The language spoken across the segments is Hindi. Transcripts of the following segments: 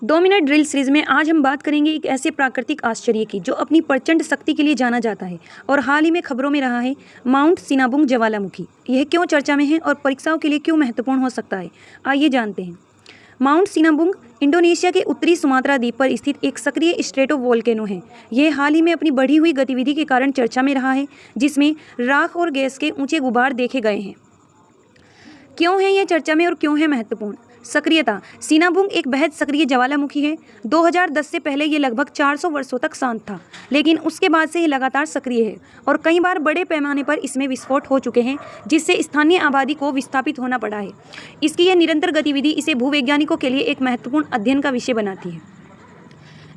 2 मिनट ड्रिल सीरीज में आज हम बात करेंगे एक ऐसे प्राकृतिक आश्चर्य की जो अपनी प्रचंड शक्ति के लिए जाना जाता है और हाल ही में खबरों में रहा है, माउंट सिनाबुंग ज्वालामुखी। यह क्यों चर्चा में है और परीक्षाओं के लिए क्यों महत्वपूर्ण हो सकता है, आइए जानते हैं। माउंट सिनाबुंग इंडोनेशिया के उत्तरी सुमात्रा द्वीप पर स्थित एक सक्रिय स्ट्रेटोवोल्केनो है। यह हाल ही में अपनी बढ़ी हुई गतिविधि के कारण चर्चा में रहा है, जिसमें राख और गैस के ऊंचे गुबार देखे गए हैं। क्यों है यह चर्चा में और क्यों है महत्वपूर्ण? सक्रियता। सिनाबुंग एक बेहद सक्रिय ज्वालामुखी है। 2010 से पहले ये लगभग 400 वर्षों तक शांत था, लेकिन उसके बाद से ये लगातार सक्रिय है और कई बार बड़े पैमाने पर इसमें विस्फोट हो चुके हैं, जिससे स्थानीय आबादी को विस्थापित होना पड़ा है। इसकी यह निरंतर गतिविधि इसे भूवैज्ञानिकों के लिए एक महत्वपूर्ण अध्ययन का विषय बनाती है।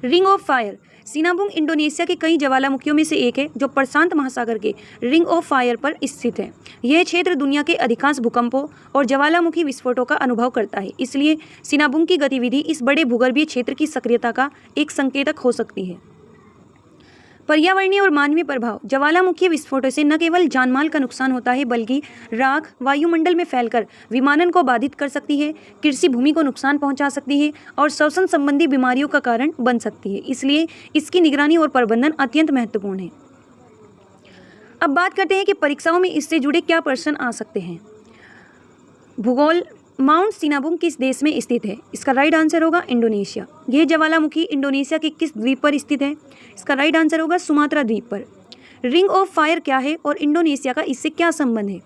Ring of fire. Sinabung Indonesia के कई ज्वालामुखियों में से एक है जो प्रशांत महासागर के रिंग ऑफ फायर पर स्थित है। यह क्षेत्र दुनिया के अधिकांश भूकंपों और ज्वालामुखी विस्फोटों का अनुभव करता है, इसलिए सिनाबुंग की गतिविधि इस बड़े भूगर्भीय क्षेत्र की सक्रियता का एक संकेतक हो सकती है। पर्यावरणीय और मानवीय प्रभाव। ज्वालामुखी विस्फोटों से न केवल जानमाल का नुकसान होता है, बल्कि राख वायुमंडल में फैलकर विमानन को बाधित कर सकती है, कृषि भूमि को नुकसान पहुंचा सकती है और श्वसन संबंधी बीमारियों का कारण बन सकती है। इसलिए इसकी निगरानी और प्रबंधन अत्यंत महत्वपूर्ण है। अब बात करते हैं कि परीक्षाओं में इससे जुड़े क्या प्रश्न आ सकते हैं। भूगोल। माउंट सिनाबुंग किस देश में स्थित है? इसका राइट आंसर होगा इंडोनेशिया। यह ज्वालामुखी इंडोनेशिया के किस द्वीप पर स्थित है? इसका राइट आंसर होगा सुमात्रा द्वीप पर। रिंग ऑफ फायर क्या है और इंडोनेशिया का इससे क्या संबंध है?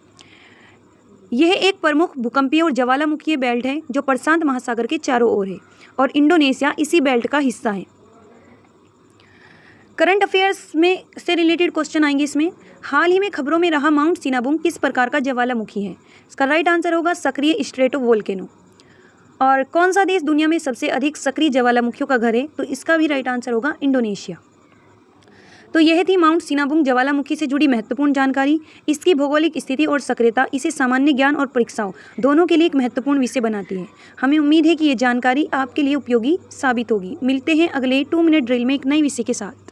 यह एक प्रमुख भूकंपीय और ज्वालामुखीय बेल्ट है जो प्रशांत महासागर के चारों ओर है और इंडोनेशिया इसी बेल्ट का हिस्सा है। करंट अफेयर्स में से रिलेटेड क्वेश्चन आएंगे इसमें। हाल ही में खबरों में रहा माउंट सिनाबुंग किस प्रकार का ज्वालामुखी है? इसका राइट आंसर होगा सक्रिय स्ट्रेटोवोल्केनो। और कौन सा देश दुनिया में सबसे अधिक सक्रिय ज्वालामुखियों का घर है? तो इसका भी राइट आंसर होगा इंडोनेशिया। तो यह थी माउंट सिनाबुंग ज्वालामुखी से जुड़ी महत्वपूर्ण जानकारी। इसकी भौगोलिक स्थिति और सक्रियता इसे सामान्य ज्ञान और परीक्षाओं दोनों के लिए एक महत्वपूर्ण विषय बनाती है। हमें उम्मीद है कि ये जानकारी आपके लिए उपयोगी साबित होगी। मिलते हैं अगले 2 मिनट ड्रिल में एक नए विषय के साथ।